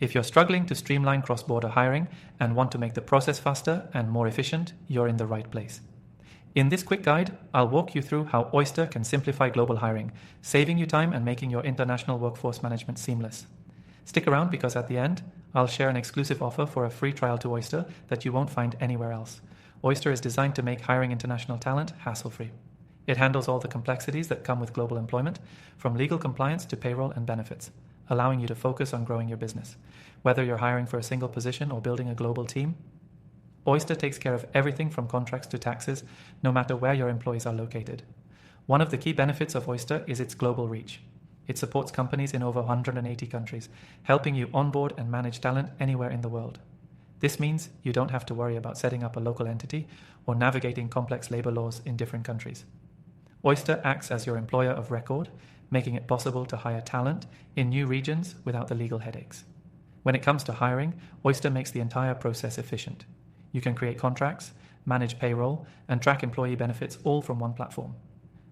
If you're struggling to streamline cross-border hiring and want to make the process faster and more efficient, you're in the right place. In this quick guide, I'll walk you through how Oyster can simplify global hiring, saving you time and making your international workforce management seamless. Stick around because at the end, I'll share an exclusive offer for a free trial to Oyster that you won't find anywhere else. Oyster is designed to make hiring international talent hassle-free. It handles all the complexities that come with global employment, from legal compliance to payroll and benefits, allowing you to focus on growing your business. Whether you're hiring for a single position or building a global team, Oyster takes care of everything from contracts to taxes, no matter where your employees are located. One of the key benefits of Oyster is its global reach. It supports companies in over 180 countries, helping you onboard and manage talent anywhere in the world. This means you don't have to worry about setting up a local entity or navigating complex labor laws in different countries. Oyster acts as your employer of record, making it possible to hire talent in new regions without the legal headaches. When it comes to hiring, Oyster makes the entire process efficient. You can create contracts, manage payroll, and track employee benefits all from one platform.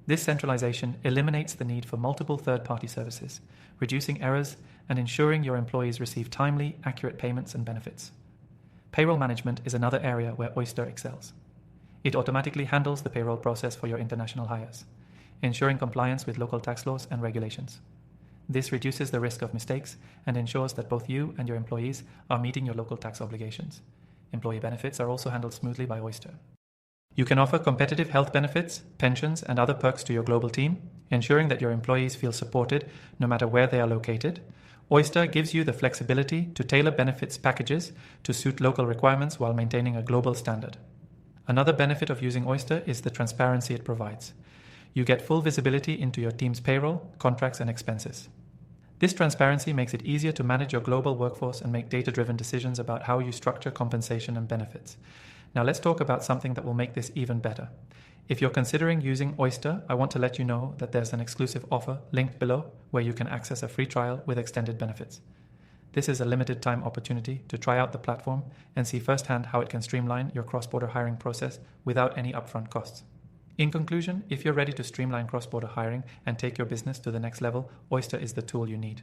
This centralization eliminates the need for multiple third-party services, reducing errors and ensuring your employees receive timely, accurate payments and benefits. Payroll management is another area where Oyster excels. It automatically handles the payroll process for your international hires, ensuring compliance with local tax laws and regulations. This reduces the risk of mistakes and ensures that both you and your employees are meeting your local tax obligations. Employee benefits are also handled smoothly by Oyster. You can offer competitive health benefits, pensions, and other perks to your global team, ensuring that your employees feel supported no matter where they are located. Oyster gives you the flexibility to tailor benefits packages to suit local requirements while maintaining a global standard. Another benefit of using Oyster is the transparency it provides. You get full visibility into your team's payroll, contracts, and expenses. This transparency makes it easier to manage your global workforce and make data-driven decisions about how you structure compensation and benefits. Now let's talk about something that will make this even better. If you're considering using Oyster, I want to let you know that there's an exclusive offer linked below where you can access a free trial with extended benefits. This is a limited time opportunity to try out the platform and see firsthand how it can streamline your cross-border hiring process without any upfront costs. In conclusion, if you're ready to streamline cross-border hiring and take your business to the next level, Oyster is the tool you need.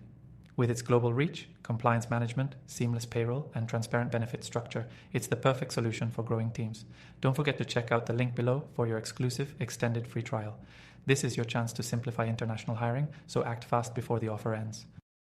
With its global reach, compliance management, seamless payroll, and transparent benefit structure, it's the perfect solution for growing teams. Don't forget to check out the link below for your exclusive extended free trial. This is your chance to simplify international hiring, so act fast before the offer ends.